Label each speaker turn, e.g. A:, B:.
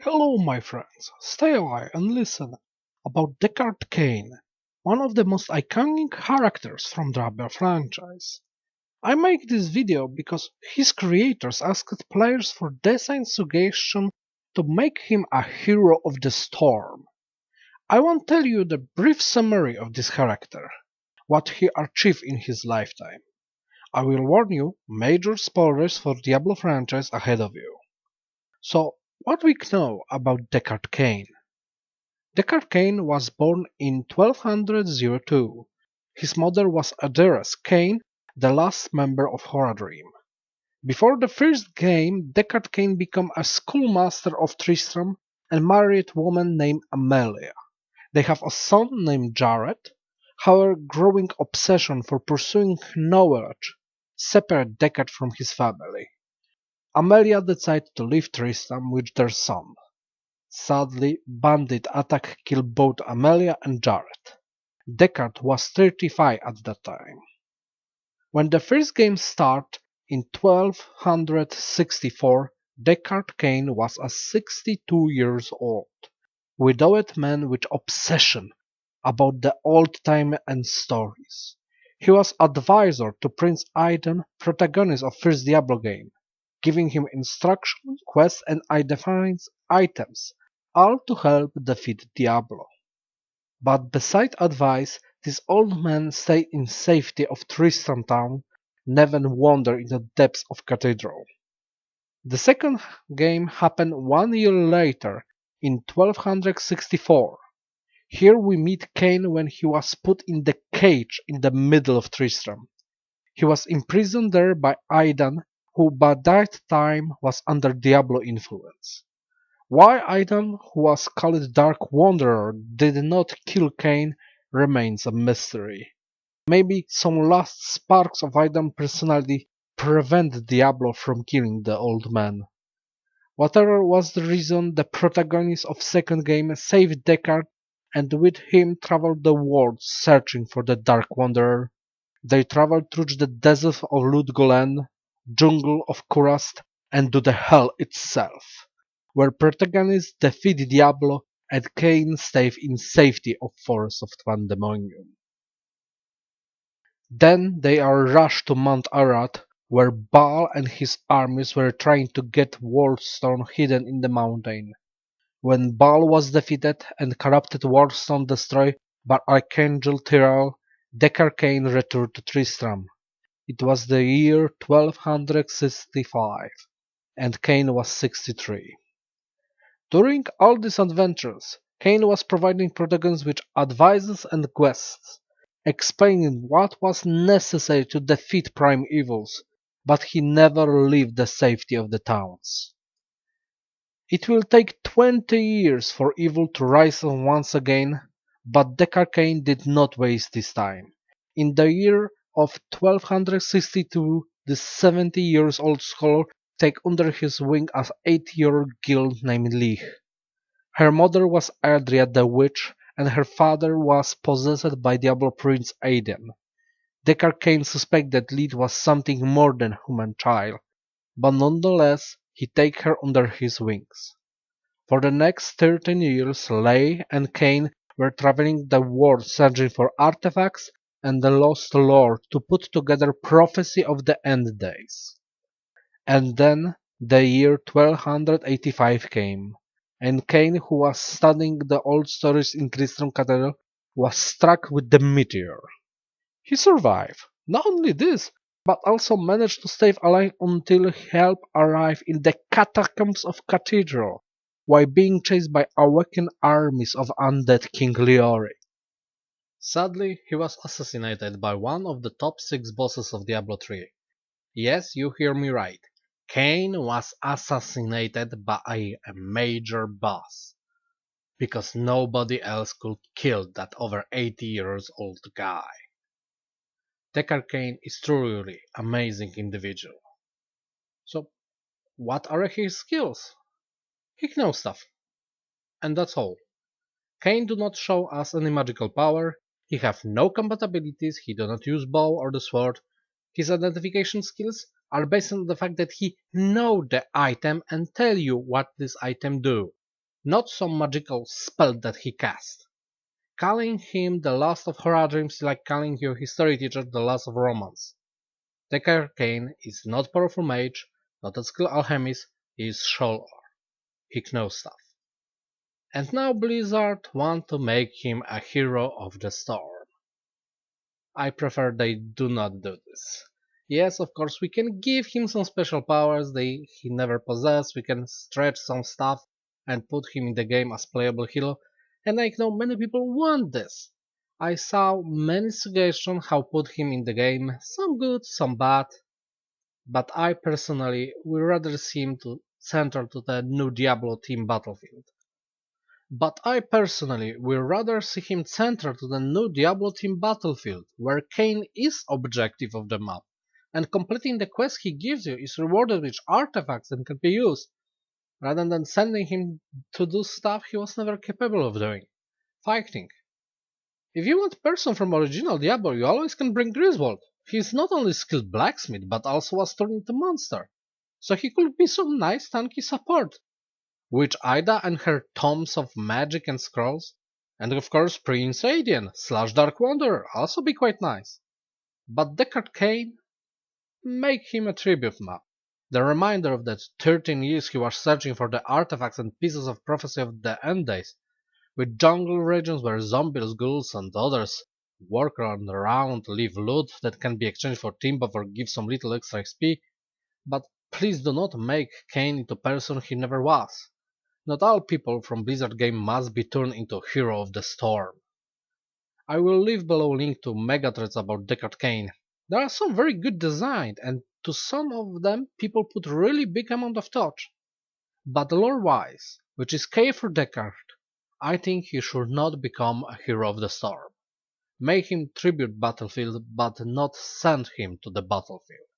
A: Hello, my friends. Stay alive and listen about Deckard Cain, one of the most iconic characters from the Diablo franchise. I make this video because his creators asked players for design suggestion to make him a hero of the storm. I won't tell you the brief summary of this character, what he achieved in his lifetime. I will warn you, major spoilers for Diablo franchise ahead of you. So, what we know about Deckard Cain? Deckard Cain was born in 1202. His mother was Adheras Cain, the last member of Horadrim. Before the first game, Deckard Cain became a schoolmaster of Tristram and married a woman named Amelia. They have a son named Jared. However, growing obsession for pursuing knowledge separated Deckard from his family. Amelia decided to leave Tristram with their son. Sadly, bandit attack killed both Amelia and Jared. Deckard was 35 at that time. When the first game started in 1264, Deckard Cain was 62 years old, widowed man with obsession about the old time and stories. He was advisor to Prince Aidan, protagonist of first Diablo game, giving him instructions, quests and identifying items, all to help defeat Diablo. But beside advice, this old man stayed in safety of Tristram Town, never wandered in the depths of Cathedral. The second game happened 1 year later, in 1264. Here we meet Cain when he was put in the cage in the middle of Tristram. He was imprisoned there by Aidan, who by that time was under Diablo influence. Why Aidan, who was called Dark Wanderer, did not kill Cain remains a mystery. Maybe some last sparks of Aidan's personality prevent Diablo from killing the old man. Whatever was the reason, the protagonist of second game saved Deckard and with him traveled the world searching for the Dark Wanderer. They traveled through the desert of Ludgolen, jungle of Kurast, and to the Hell itself, where protagonists defeat Diablo and Cain stays in safety of Forest of Pandemonium. Then they are rushed to Mount Arad, where Baal and his armies were trying to get Wardstone hidden in the mountain. When Baal was defeated and corrupted Wardstone destroyed by Archangel Tyrell, Deckard Cain returned to Tristram. It was the year 1265, and Cain was 63. During all these adventures, Cain was providing protagonists with advices and quests, explaining what was necessary to defeat prime evils, but he never left the safety of the towns. It will take 20 years for evil to rise once again, but Deckard Cain did not waste this time. In the year of 1262, the 70 years old scholar took under his wing an 8-year-old girl named Leigh. Her mother was Ardria the witch, and her father was possessed by Diablo Prince Aidan. Deckard Cain suspected that Leigh was something more than human child, but nonetheless he takes her under his wings. For the next 13 years, Leigh and Cain were traveling the world searching for artifacts and the lost lore to put together prophecy of the end days. And then the year 1285 came, and Cain, who was studying the old stories in Tristram Cathedral, was struck with the meteor. He survived. Not only this, but also managed to stay alive until help arrived in the catacombs of Cathedral, while being chased by awakened armies of undead King Leori. Sadly, he was assassinated by one of the top 6 bosses of Diablo 3. Yes, you hear me right. Cain was assassinated by a major boss, because nobody else could kill that over 80 years old guy. Deckard Cain is truly amazing individual. So, what are his skills? He knows stuff. And that's all. Cain do not show us any magical power, he have no compatibilities, he do not use bow or the sword. His identification skills are based on the fact that he know the item and tell you what this item do. not some magical spell that he cast. Calling him the last of Horadrim is like calling your history teacher the last of Romance. Deckard Cain is not powerful mage, not a skilled alchemist, he is Sholar. He knows stuff. And now Blizzard want to make him a hero of the storm. I prefer they do not do this. Yes, of course, we can give him some special powers he never possessed, we can stretch some stuff and put him in the game as playable hero, and I know many people want this. I saw many suggestions how put him in the game, some good, some bad, but I personally would rather see him to center to the new Diablo team battlefield. But I personally will rather see him centered to the new Diablo team battlefield, where Cain is objective of the map, and completing the quest he gives you is rewarded with artifacts and can be used, rather than sending him to do stuff he was never capable of doing. Fighting. If you want a person from original Diablo, you always can bring Griswold. He is not only skilled blacksmith, but also was turned into monster, so he could be some nice tanky support with Ida and her tomes of magic and scrolls, and of course Prince Adian slash Dark Wanderer also be quite nice. But Deckard Cain, make him a tribute map. The reminder of that 13 years he was searching for the artifacts and pieces of prophecy of the end days, with jungle regions where zombies, ghouls, and others walk around, leave loot that can be exchanged for timber or give some little extra XP, but please do not make Cain into person he never was. Not all people from Blizzard game must be turned into Hero of the Storm. I will leave below a link to Megathreats about Deckard Cain. There are some very good designed, and to some of them people put really big amount of touch. But lore-wise, which is K for Deckard, I think he should not become a Hero of the Storm. Make him tribute battlefield, but not send him to the battlefield.